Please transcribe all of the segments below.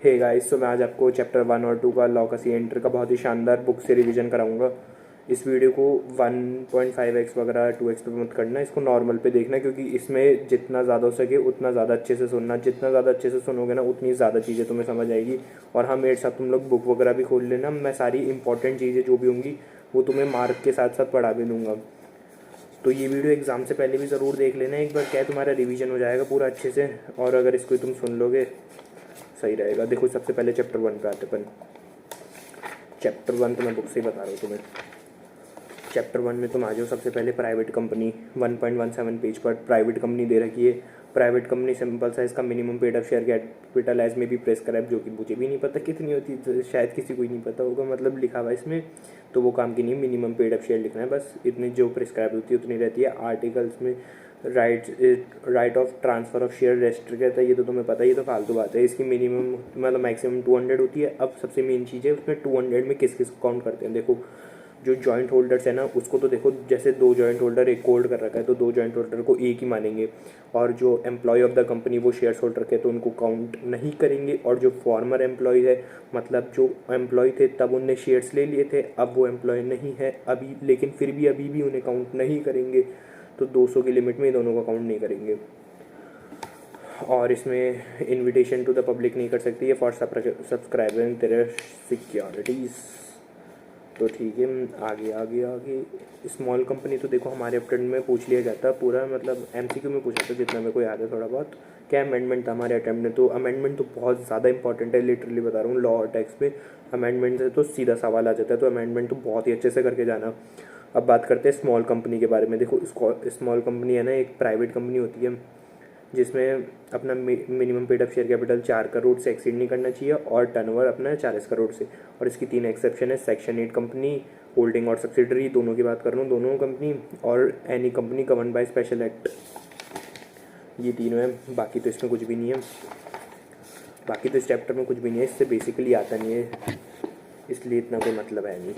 Hey guys, तो मैं आज आपको चैप्टर 1 और 2 का लॉ का सी एंटर का बहुत ही शानदार बुक से रिवीजन कराऊंगा। इस वीडियो को 1.5x वगैरह 2x पे मत करना, इसको नॉर्मल पे देखना, क्योंकि इसमें जितना ज़्यादा हो सके उतना ज़्यादा अच्छे से सुनना। जितना ज़्यादा अच्छे से सुनोगे ना उतनी ज़्यादा चीज़ें तुम्हें समझ आएगी। और हाँ, मेरे साथ तुम लोग बुक वगैरह भी खोल लेना, मैं सारी इंपॉर्टेंट चीज़ें जो भी होंगी वो तुम्हें मार्क के साथ साथ पढ़ा भी दूँगा। तो ये वीडियो एग्ज़ाम से पहले भी ज़रूर देख लेना एक बार, क्या है तुम्हारा रिवीजन हो जाएगा पूरा अच्छे से। और अगर इसको तुम सुन लोगे सही रहेगा। देखो, सबसे पहले चैप्टर 1 पे आते अपन। चैप्टर 1 तो मैं बुक से ही बता रहा हूँ तुम्हें। चैप्टर 1 में तुम आ जाओ। सबसे पहले प्राइवेट कंपनी, 1.17 पेज पर प्राइवेट कंपनी दे रखी है। प्राइवेट कंपनी सिंपल सा इसका minimum paid up share capital as में भी प्रेस्क्राइब, जो कि मुझे भी नहीं पता कितनी होती है, शायद किसी को ही नहीं पता होगा, मतलब लिखा हुआ है इसमें, तो वो काम की नहीं। मिनिमम पेड अप शेयर लिखना है बस, इतनी जो प्रेस्क्राइब होती है उतनी रहती है। आर्टिकल्स में right of transfer of share restrict है, ये तो तुम्हें पता है, ये तो फालतू बात है। इसकी मिनिमम मतलब मैक्सिमम 200 होती है। अब सबसे मेन चीज़ है उसमें 200 में किस किस को काउंट करते हैं। देखो, जो जॉइंट होल्डर्स है ना उसको तो देखो, जैसे 2 जॉइंट होल्डर एक कोल्ड कर रखा है तो 2 जॉइंट होल्डर को एक ही मानेंगे। और जो एम्प्लॉय ऑफ द कंपनी वो शेयर्स होल्डर के, तो उनको काउंट नहीं करेंगे। और जो फॉर्मर एम्प्लॉय है, मतलब जो एम्प्लॉय थे तब उनने शेयर्स ले लिए थे, अब वो एम्प्लॉय नहीं है अभी, लेकिन फिर भी अभी भी उन्हें काउंट नहीं करेंगे। तो 200 की लिमिट में ये दोनों को काउंट नहीं करेंगे। और इसमें इनविटेशन टू द पब्लिक नहीं कर सकती है फॉर सब्सक्राइबिंग तेरे सिक्योरिटीज़। तो ठीक है, आगे आगे आगे। स्मॉल कंपनी तो देखो हमारे अटेम्प्ट में पूछ लिया जाता है पूरा, मतलब एमसीक्यू में पूछा था जितना मेरे को याद है थोड़ा बहुत। क्या अमेंडमेंट था हमारे अटेम्प्ट में, तो अमेंडमेंट तो बहुत ज़्यादा इंपॉर्टेंट है, लिटरली बता रहा हूँ। लॉ और टैक्स में अमेंडमेंट से तो सीधा सवाल आ जाता है, तो अमेंडमेंट तो बहुत ही अच्छे से करके जाना। अब बात करते हैं स्मॉल कंपनी के बारे में। देखो, स्मॉल कंपनी है ना, एक प्राइवेट कंपनी होती है जिसमें अपना minimum paid up share capital 4 crore से एक्सीड नहीं करना चाहिए, और टर्नओवर अपना 40 करोड़ से। और इसकी 3 एक्सेप्शन है। सेक्शन 8 कंपनी, होल्डिंग और सब्सिडरी, दोनों की बात कर रहा हूँ, दोनों कंपनी, और any company govern by special act, ये तीनों हैं। बाकी तो इसमें कुछ भी नहीं है, बाकी तो इस चैप्टर में कुछ भी नहीं है, इससे बेसिकली आता नहीं है, इसलिए इतना कोई मतलब है नहीं।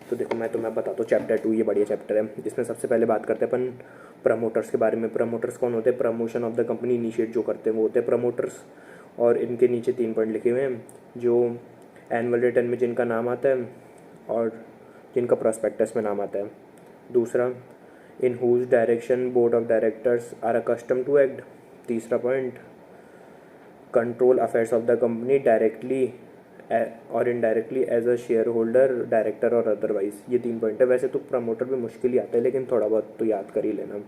तो देखो, मैं तुम्हें बताता हूँ चैप्टर 2, ये बढ़िया चैप्टर है। इसमें सबसे पहले बात करते हैं अपन प्रमोटर्स के बारे में। प्रमोटर्स कौन होते हैं? Promotion of the company initiate जो करते हैं वो होते हैं प्रमोटर्स। और इनके नीचे 3 पॉइंट लिखे हुए हैं, जो एनुअल रिटर्न में जिनका नाम आता है और जिनका प्रोस्पेक्टस में नाम आता है। दूसरा, in whose direction board of directors are accustomed to act. तीसरा point, control affairs of the company directly और indirectly as a share holder, director और अदरवाइज। ये 3 पॉइंट है। वैसे तो प्रमोटर भी मुश्किल ही आता है, लेकिन थोड़ा बहुत तो याद कर ही लेना।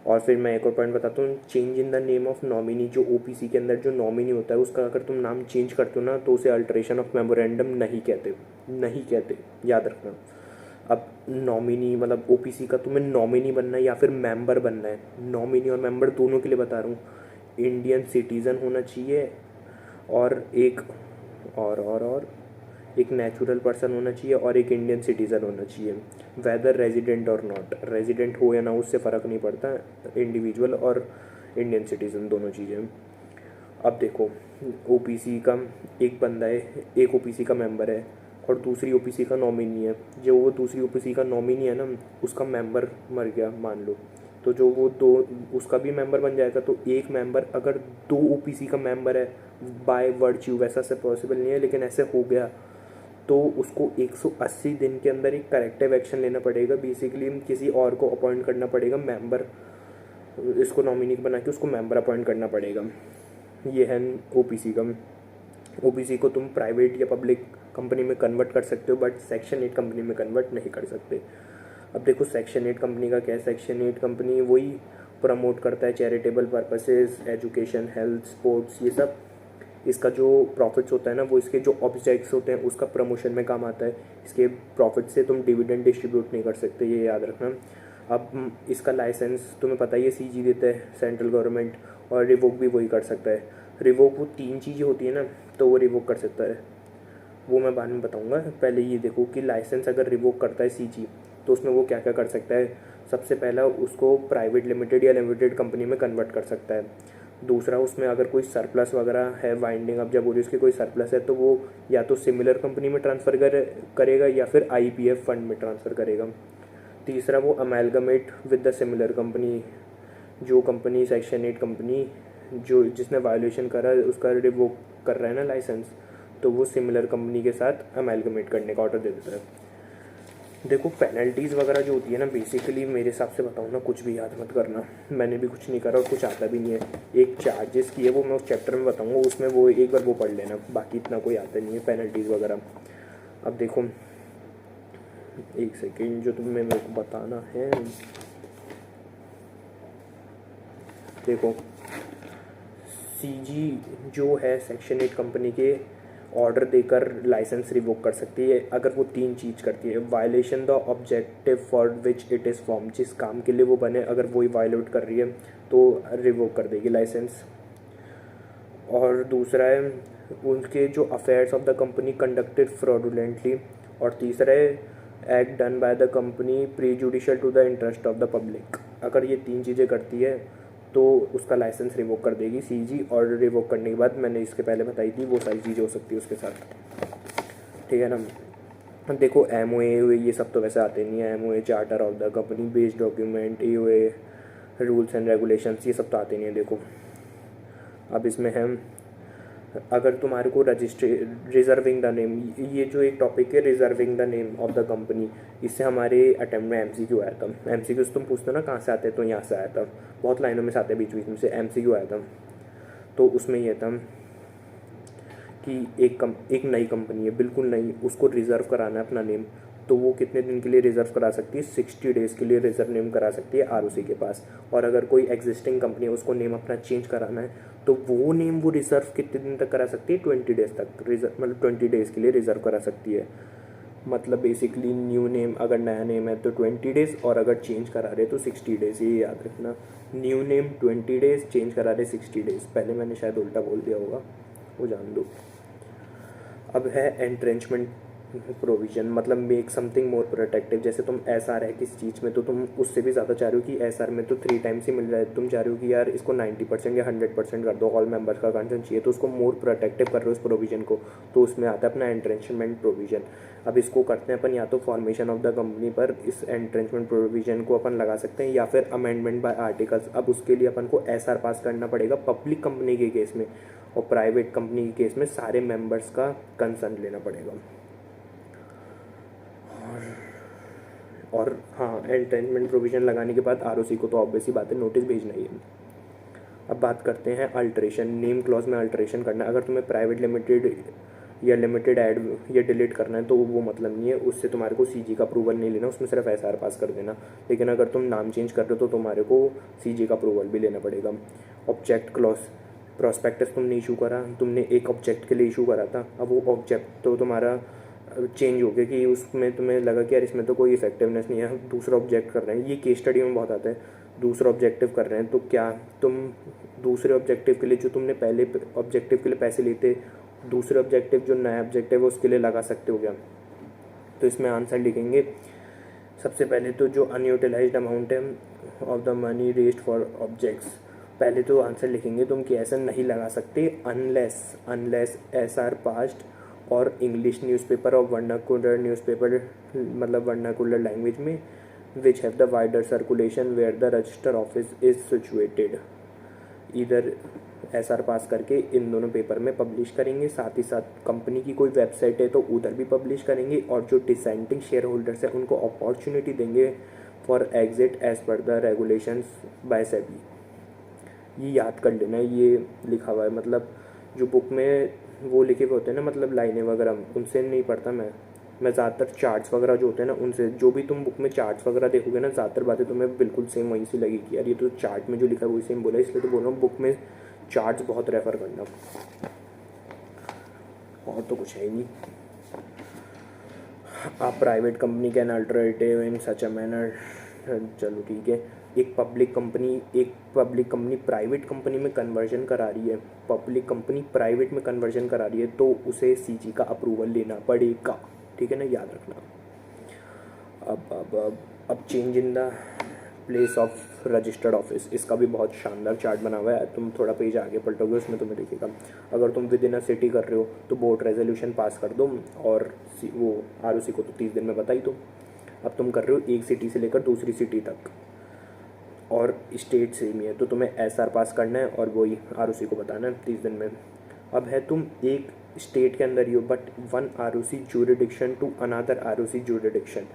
और फिर मैं एक और पॉइंट बताता हूँ, change in the name of nominee. जो ओपीसी के अंदर जो नॉमिनी होता है उसका अगर तुम नाम चेंज करते हो ना तो उसे अल्टरेशन ऑफ मेमोरेंडम नहीं कहते, नहीं कहते, याद रखना। अब नॉमिनी मतलब ओपीसी का तुम्हें नॉमिनी बनना है या फिर मेंबर बनना है। नॉमिनी और मेंबर दोनों के लिए बता रहा हूँ। इंडियन सिटीज़न होना चाहिए, और एक और एक नेचुरल पर्सन होना चाहिए, और एक इंडियन सिटीज़न होना चाहिए। वेदर रेजिडेंट और नॉट, रेजिडेंट हो या ना उससे फ़र्क नहीं पड़ता, इंडिविजुअल और इंडियन सिटीज़न दोनों चीज़ें। अब देखो, ओपीसी का एक बंदा है, एक ओपीसी का मेंबर है और दूसरी ओपीसी का नॉमिनी है। जो वो दूसरी ओपीसी का नॉमिनी है ना, उसका मेंबर मर गया मान लो, तो जो वो दो उसका भी मेंबर बन जाएगा। तो एक मेंबर अगर 2 ओपीसी का मेंबर है बाय वर्च्यू, वैसा से पॉसिबल नहीं है लेकिन ऐसे हो गया, तो उसको 180 दिन के अंदर एक करेक्टिव एक्शन लेना पड़ेगा। बेसिकली किसी और को अपॉइंट करना पड़ेगा मेंबर, इसको नॉमिनी बना के उसको मेंबर अपॉइंट करना पड़ेगा। ये है ओपीसी का। ओपीसी को तुम प्राइवेट या पब्लिक कंपनी में कन्वर्ट कर सकते हो, बट सेक्शन 8 कंपनी में कन्वर्ट नहीं कर सकते। अब देखो, सेक्शन 8 कंपनी का क्या है। सेक्शन 8 कंपनी वही प्रमोट करता है charitable purposes, education, health, sports, ये सब। इसका जो प्रॉफिट्स होता है ना, वो इसके जो ऑब्जेक्ट्स होते हैं उसका प्रमोशन में काम आता है। इसके प्रॉफिट से तुम डिविडेंड डिस्ट्रीब्यूट नहीं कर सकते, ये याद रखना। अब इसका लाइसेंस तुम्हें पता ही है, सीजी देता है सेंट्रल गवर्नमेंट, और रिवोक भी वही कर सकता है। रिवोक वो 3 चीज़ें होती है ना, तो वो रिवोक कर सकता है, वो मैं बाद में बताऊंगा। पहले ये देखो कि लाइसेंस अगर रिवोक करता है सीजी, तो उसमें वो क्या क्या कर सकता है। सबसे पहला, उसको प्राइवेट लिमिटेड या लिमिटेड कंपनी में कन्वर्ट कर सकता है। दूसरा, उसमें अगर कोई सरप्लस वगैरह है, वाइंडिंग अप जब हो रही है उसकी कोई सरप्लस है, तो वो या तो सिमिलर कंपनी में ट्रांसफ़र करेगा या फिर आईपीएफ फंड में ट्रांसफ़र करेगा। तीसरा, वो amalgamate with the similar company, जो कंपनी सेक्शन 8 कंपनी जो जिसने वायोलेशन करा उसका रिवोक कर रहा है ना लाइसेंस, तो वो सिमिलर कंपनी के साथ अमेलगमेट करने का ऑर्डर दे देता है। देखो पेनल्टीज़ वगैरह जो होती है ना, बेसिकली मेरे हिसाब से बताऊँ ना, कुछ भी याद मत करना, मैंने भी कुछ नहीं करा और कुछ आता भी नहीं है। एक चार्जेस की है, वो मैं उस चैप्टर में बताऊँगा, उसमें वो एक बार वो पढ़ लेना, बाकी इतना कोई आता नहीं है पेनल्टीज़ वगैरह। अब देखो एक सेकेंड, जो तुम्हें मेरे को बताना है, देखो सीजी जो है सेक्शन 8 कंपनी के ऑर्डर देकर लाइसेंस रिवोक कर सकती है अगर वो 3 चीज़ करती है। Violation the objective for which it is form, जिस काम के लिए वो बने अगर वही वायलेट कर रही है तो रिवोक कर देगी लाइसेंस। और दूसरा है उनके जो affairs of the company conducted fraudulently. और तीसरा है act done by the company prejudicial to the interest of the public. अगर ये 3 चीज़ें करती है तो उसका लाइसेंस रिवोक कर देगी सीजी। और रिवोक करने के बाद मैंने इसके पहले बताई थी वो सारी चीज़ें हो सकती है उसके साथ, ठीक है ना। देखो MOA ये सब तो वैसे आते नहीं है, MOA charter of the company based document, EOA rules and regulations, ये सब तो आते नहीं है। देखो अब इसमें हम अगर तुम्हारे को रिजर्विंग द नेम, ये जो एक टॉपिक है reserving the name of the company, इससे हमारे अटेम्प्ट में MCQ आया था। MCQ तुम पूछते हो ना कहाँ से आते हैं, तो यहाँ से आया था, बहुत लाइनों में से आते हैं बीच बीच में से, MCQ आया था। तो उसमें यह था कि एक नई कंपनी है, बिल्कुल नई, उसको रिज़र्व कराना है अपना नेम, तो वो कितने दिन के लिए रिज़र्व करा सकती है, 60 डेज़ के लिए रिज़र्व नेम करा सकती है ROC के पास। और अगर कोई एग्जिस्टिंग कंपनी है उसको नेम अपना चेंज कराना है तो वो नेम वो रिज़र्व कितने दिन तक करा सकती है, 20 डेज़ तक रिज़र्व, मतलब 20 डेज़ के लिए रिज़र्व करा सकती है। मतलब बेसिकली न्यू नेम, अगर नया नेम है तो 20 डेज़, और अगर चेंज करा रहे तो 60 डेज़, ये याद रखना। न्यू नेम 20 डेज़, चेंज करा रहे 60 डेज़। पहले मैंने शायद उल्टा बोल दिया होगा, वो जान दो। अब है एंट्रेंचमेंट प्रोविजन, मतलब मेक समथिंग मोर प्रोटेक्टिव। जैसे तुम SR है किस चीज़ में, तो तुम उससे भी ज़्यादा चाह रहे हो कि SR में तो 3 टाइम्स ही मिल रहा है, तुम चाह रहे हो कि यार इसको 90% या 100% कर दो, ऑल मेंबर्स का कंसेंट चाहिए, तो उसको मोर प्रोटेक्टिव कर रहे हो उस प्रोविजन को, तो उसमें आता है अपना एंट्रेंचमेंट प्रोविजन। अब इसको करते हैं अपन या तो फॉर्मेशन ऑफ द कंपनी पर इस एंट्रेंचमेंट प्रोविजन को अपन लगा सकते हैं, या फिर अमेंडमेंट बाय आर्टिकल्स। अब उसके लिए अपन को SR पास करना पड़ेगा पब्लिक कंपनी के केस में, और प्राइवेट कंपनी के केस में सारे मेंबर्स का कंसेंट लेना पड़ेगा। और हाँ, एंटरटेनमेंट प्रोविज़न लगाने के बाद ROC को तो ऑब्वियसली बात है नोटिस भेजना ही है। अब बात करते हैं अल्ट्रेशन, नेम क्लॉज में अल्ट्रेशन करना। अगर तुम्हें प्राइवेट लिमिटेड या लिमिटेड ऐड या डिलीट करना है तो वो मतलब नहीं है, उससे तुम्हारे को CG का अप्रूवल नहीं लेना, उसमें सिर्फ SR पास कर देना। लेकिन अगर तुम नाम चेंज कर रहे हो तो तुम्हारे को CG का अप्रूवल भी लेना पड़ेगा। ऑब्जेक्ट क्लॉज, प्रॉस्पेक्टस तुमने इशू करा, तुमने एक ऑब्जेक्ट के लिए इशू करा था, अब वो ऑब्जेक्ट तो तुम्हारा चेंज हो गया कि उसमें तुम्हें लगा कि यार इसमें तो कोई इफेक्टिवनेस नहीं है, दूसरा ऑब्जेक्ट कर रहे हैं, ये केस स्टडी में बहुत आता है। दूसरा ऑब्जेक्टिव कर रहे हैं तो क्या तुम दूसरे ऑब्जेक्टिव के लिए जो तुमने पहले ऑब्जेक्टिव के लिए पैसे लेते, दूसरे ऑब्जेक्टिव जो नया ऑब्जेक्टिव है उसके लिए लगा सकते हो क्या? तो इसमें आंसर लिखेंगे सबसे पहले तो जो अनयूटिलाइज्ड अमाउंट है of the money raised for objects, पहले तो आंसर लिखेंगे तुम कि ऐसा नहीं लगा सकते अनलेस SR पास्ट और इंग्लिश न्यूज़पेपर और वर्नाकुलर न्यूज़पेपर, मतलब वर्नाकुलर लैंग्वेज में, which have the wider circulation where the register office is situated. इधर SR पास करके इन दोनों पेपर में पब्लिश करेंगे, साथ ही साथ कंपनी की कोई वेबसाइट है तो उधर भी पब्लिश करेंगे, और जो डिसेंटिंग शेयर होल्डर्स हैं उनको अपॉर्चुनिटी देंगे for exit as per the regulations by SEBI. ये याद कर लेना, ये लिखा हुआ है, मतलब जो बुक में वो लिखे हुए होते हैं ना, मतलब लाइनें वगैरह, उनसे नहीं पढ़ता मैं ज़्यादातर चार्ट्स वगैरह जो होते हैं ना उनसे, जो भी तुम बुक में चार्ट्स वगैरह देखोगे ना, ज़्यादातर बातें तुम्हें बिल्कुल सेम वहीं से लगेगी, यार ये तो चार्ट में जो लिखा है वही सेम बोला, इसलिए तो बोल रहा हूँ बुक में चार्ट्स बहुत रेफ़र करना, और तो कुछ है ही नहीं। आप private company can alternative in such a manner, चलो ठीक है। एक पब्लिक कंपनी प्राइवेट कंपनी में कन्वर्जन करा रही है, पब्लिक कंपनी प्राइवेट में कन्वर्जन करा रही है तो उसे CG का अप्रूवल लेना पड़ेगा, ठीक है ना, याद रखना। अब change in the place of registered office, इसका भी बहुत शानदार चार्ट बना हुआ है, तुम थोड़ा पेज आगे पलटोगे उसमें तुम्हें दिखेगा। अगर तुम विद इन अ सिटी कर रहे हो तो बोर्ड रेजोल्यूशन पास कर दो, और वो ROC को तो 30 दिन में बता ही दो। अब तुम कर रहे हो एक सिटी से लेकर दूसरी सिटी तक, और स्टेट सेम ही है, तो तुम्हें SR पास करना है और वही ROC को बताना है 30 दिन में। अब है तुम एक स्टेट के अंदर ही हो but one ROC jurisdiction to another ROC jurisdiction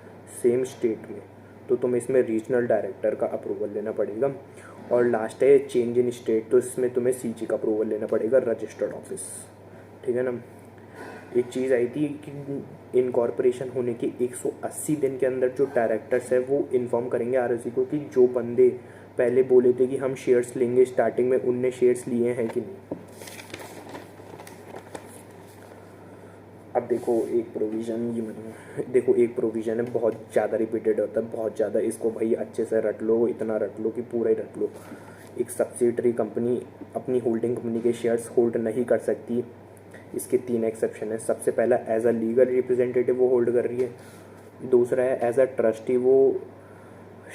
same state में, तो तुम्हें इसमें रीजनल डायरेक्टर का अप्रूवल लेना पड़ेगा। और लास्ट है चेंज इन स्टेट, तो इसमें तुम्हें CG का अप्रूवल लेना पड़ेगा, रजिस्टर्ड ऑफिस। ठीक है ना। एक चीज़ आई थी कि इनकॉर्पोरेशन होने के 180 दिन के अंदर जो डायरेक्टर्स है वो इन्फॉर्म करेंगे ROC को कि जो बंदे पहले बोले थे कि हम शेयर्स लेंगे स्टार्टिंग में, उनने शेयर्स लिए हैं कि नहीं। अब देखो एक प्रोविज़न, ये देखो एक प्रोविज़न है बहुत ज़्यादा रिपीटेड होता है, बहुत ज़्यादा, इसको भाई अच्छे से रट लो, इतना रट लो कि पूरा ही रट लो। एक सब्सिडरी कंपनी अपनी होल्डिंग कंपनी के शेयर्स होल्ड नहीं कर सकती, इसके 3 एक्सेप्शन है। सबसे पहला एज अ लीगल रिप्रेजेंटेटिव वो होल्ड कर रही है, दूसरा है एज अ ट्रस्टी वो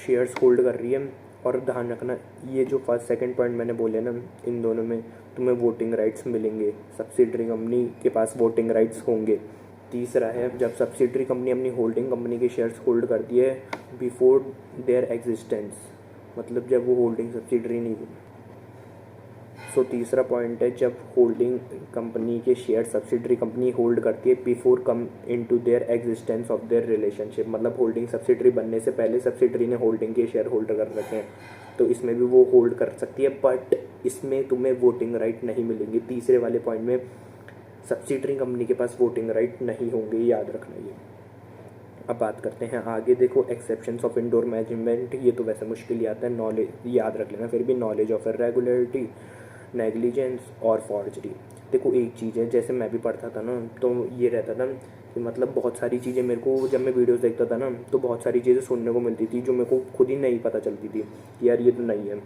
शेयर्स होल्ड कर रही है, और ध्यान रखना ये जो फर्स्ट सेकंड पॉइंट मैंने बोले ना, इन दोनों में तुम्हें वोटिंग राइट्स मिलेंगे, सब्सिडरी कंपनी के पास वोटिंग राइट्स होंगे। तीसरा है जब सब्सिडरी कंपनी अपनी होल्डिंग कंपनी के शेयर्स होल्ड करती है बिफोर देयर एग्जिस्टेंस, मतलब जब वो होल्डिंग सब्सिडरी नहीं हुई। सो तीसरा पॉइंट है जब होल्डिंग कंपनी के शेयर सब्सिडरी कंपनी होल्ड करती है before come into their existence of their relationship, मतलब होल्डिंग सब्सिडरी बनने से पहले सब्सिडरी ने होल्डिंग के शेयर होल्ड कर रखे हैं, तो इसमें भी वो होल्ड कर सकती है, बट इसमें तुम्हें वोटिंग राइट नहीं मिलेंगी। तीसरे वाले पॉइंट में सब्सिडरी कंपनी के पास वोटिंग राइट नहीं होंगे, याद रखना ये। अब बात करते हैं आगे। देखो एक्सेप्शंस ऑफ इंडोर मैनेजमेंट, ये तो वैसे मुश्किल ही आता है, नॉलेज याद रख लेना, फिर भी नॉलेज ऑफ इरेगुलरिटी, नेग्लिजेंस और फॉर्जरी। देखो एक चीज़ है, जैसे मैं भी पढ़ता था ना तो ये रहता था कि मतलब बहुत सारी चीज़ें मेरे को, जब मैं वीडियोस देखता था ना तो बहुत सारी चीज़ें सुनने को मिलती थी जो मेरे को खुद ही नहीं पता चलती थी कि यार ये तो नहीं है।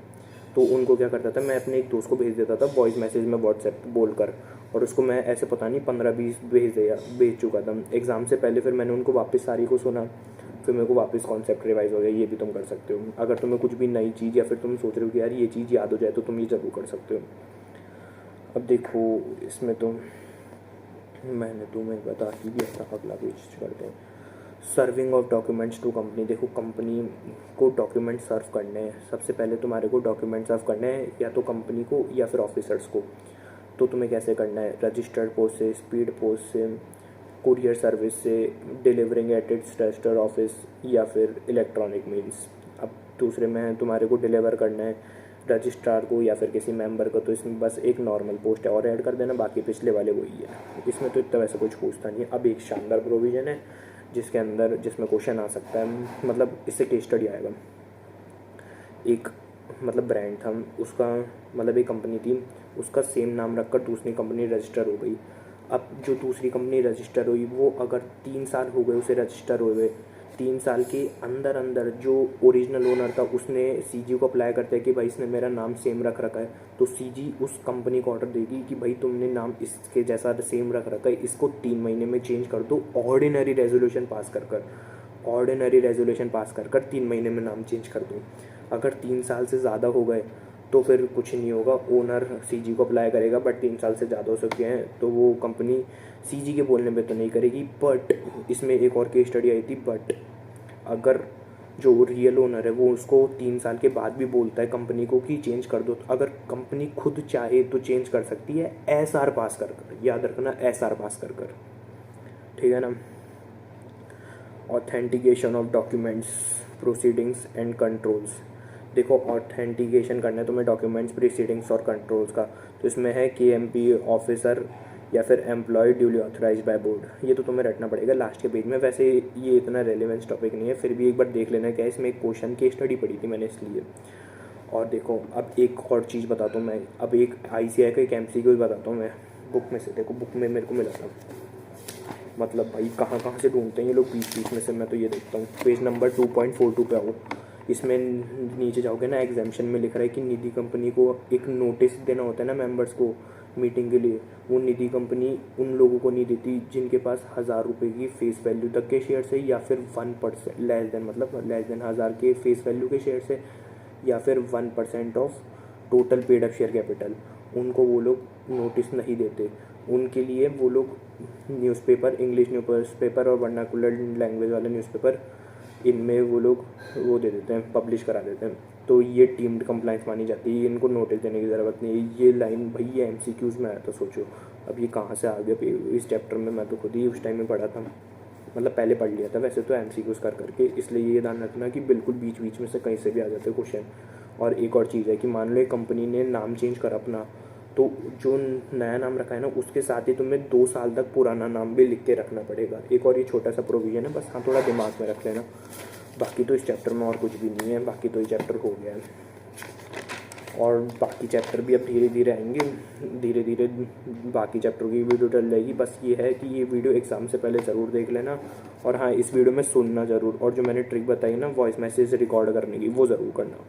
तो उनको क्या करता था, मैं अपने एक दोस्त को भेज देता था वॉइस मैसेज में व्हाट्सएप बोलकर, और उसको मैं ऐसे पता नहीं 15-20 भेज चुका था एग्ज़ाम से पहले। फिर मैंने उनको वापस सारी को सुना, फिर मेरे को वापस कॉन्सेप्ट रिवाइज हो गया। ये भी तुम कर सकते हो, अगर तुम्हें कुछ भी नई चीज़ या फिर तुम सोच रहे हो कि यार ये चीज़ याद हो जाए तो तुम ये ज़रूर कर सकते हो। अब देखो इसमें तो मैंने तुम्हें बता ही दिया था, अगला पेज करते हैं। Serving of documents to company. देखो कंपनी को डॉक्यूमेंट सर्व करने हैं, सबसे पहले तुम्हारे को डॉक्यूमेंट सर्व करने हैं या तो कंपनी को या फिर ऑफिसर्स को। तो तुम्हें कैसे करना है, रजिस्टर्ड पोस्ट से, स्पीड पोस्ट से, कुरियर सर्विस से, delivering at its registered office, या फिर इलेक्ट्रॉनिक मीन्स। अब दूसरे में तुम्हारे को डिलीवर करना है रजिस्ट्रार को या फिर किसी मेंबर को, तो इसमें बस एक नॉर्मल पोस्ट है और ऐड कर देना, बाकी पिछले वाले वही है, इसमें तो इतना वैसे कुछ पूछता नहीं है। अब एक शानदार प्रोविज़न है जिसमें क्वेश्चन आ सकता है, मतलब इससे केस स्टडी आएगा। एक मतलब ब्रांड था उसका, मतलब एक कंपनी थी, उसका सेम नाम रखकर दूसरी कंपनी रजिस्टर हो गई। अब जो दूसरी कंपनी रजिस्टर हुई वो अगर 3 साल हो गए उसे रजिस्टर हुए, 3 साल के अंदर अंदर जो ओरिजिनल ओनर था उसने CG को अप्लाई करता है कि भाई इसने मेरा नाम सेम रख रखा है, तो CG उस कंपनी को ऑर्डर देगी कि भाई तुमने नाम इसके जैसा सेम रख रखा है, इसको 3 महीने में चेंज कर दो, ऑर्डिनरी रेजोल्यूशन पास कर 3 महीने में नाम चेंज कर दो। अगर 3 साल से ज़्यादा हो गए तो फिर कुछ नहीं होगा, ओनर CG को अप्लाई करेगा, बट 3 साल से ज़्यादा हो सकते हैं तो वो कंपनी CG के बोलने पे तो नहीं करेगी। बट इसमें एक और केस स्टडी आई थी, बट अगर जो रियल ओनर है वो उसको 3 साल के बाद भी बोलता है कंपनी को कि चेंज कर दो, तो अगर कंपनी खुद चाहे तो चेंज कर सकती है, SR पास कर, याद रखना SR पास कर, ठीक है ना। Authentication of documents, proceedings and controls. देखो ऑथेंटिकेशन करना है तुम्हें डॉक्यूमेंट्स, प्रोसीडिंग्स और कंट्रोल्स का, तो इसमें है KMP ऑफिसर या फिर employ duly authorised by board. ये तो तुम्हें रटना पड़ेगा लास्ट के पेज में, वैसे ये इतना रेलेवेंस टॉपिक नहीं है, फिर भी एक बार देख लेना क्या है इसमें। एक क्वेश्चन की स्टडी पढ़ी थी मैंने इसलिए। और देखो अब एक और चीज़ बताता हूँ मैं, अब एक ICI का एक MCQ बताता हूँ मैं बुक में से। देखो बुक में मेरे को मिला था, मतलब भाई कहाँ कहाँ से ढूंढते हैं ये लोग बीच में से, मैं तो ये देखता हूँ। पेज नंबर 2.42 पे आओ, इसमें नीचे जाओगे ना, एग्जाम्शन में लिख रहा है कि निधि कंपनी को एक नोटिस देना होता है ना मेंबर्स को मीटिंग के लिए, वो निधि कंपनी उन लोगों को नहीं देती जिनके पास 1000 रुपये की फेस वैल्यू तक के शेयर है, या फिर 1% लेस देन 1000 के फेस वैल्यू के शेयर है, या फिर 1% of total paid up share capital, उनको वो लोग नोटिस नहीं देते। उनके लिए वो लोग न्यूज़पेपर, इंग्लिश न्यूज़पेपर और वर्नाकुलर लैंग्वेज वाले न्यूज़पेपर, इनमें वो लोग वो दे देते हैं, पब्लिश करा देते हैं। तो ये टीम्ड कंप्लाइंस मानी जाती है, इनको नोटिस देने की ज़रूरत नहीं है। ये लाइन भाई ये MCQs में आया था, सोचो अब ये कहाँ से आ गया इस चैप्टर में। मैं तो खुद ही उस टाइम में पढ़ा था, मतलब पहले पढ़ लिया था वैसे तो MCQs कर करके। इसलिए ये ध्यान रखना कि बिल्कुल बीच बीच में से कहीं से भी आ जाते क्वेश्चन। और एक और चीज़ है कि मान लो एक कंपनी ने नाम चेंज करा अपना, तो जो नया नाम रखा है ना उसके साथ ही तुम्हें 2 साल तक पुराना नाम भी लिख के रखना पड़ेगा। एक और ये छोटा सा प्रोविज़न है, बस हाँ थोड़ा दिमाग में रख लेना। बाकी तो इस चैप्टर में और कुछ भी नहीं है, बाकी तो ये चैप्टर हो गया है। और बाकी चैप्टर भी अब धीरे धीरे आएंगे, धीरे धीरे बाकी चैप्टर की वीडियो डल जाएगी। बस ये है कि ये वीडियो एग्ज़ाम से पहले ज़रूर देख लेना। और हाँ, इस वीडियो में सुनना ज़रूर, और जो मैंने ट्रिक बताई ना वॉइस मैसेज रिकॉर्ड करने की, वो ज़रूर करना।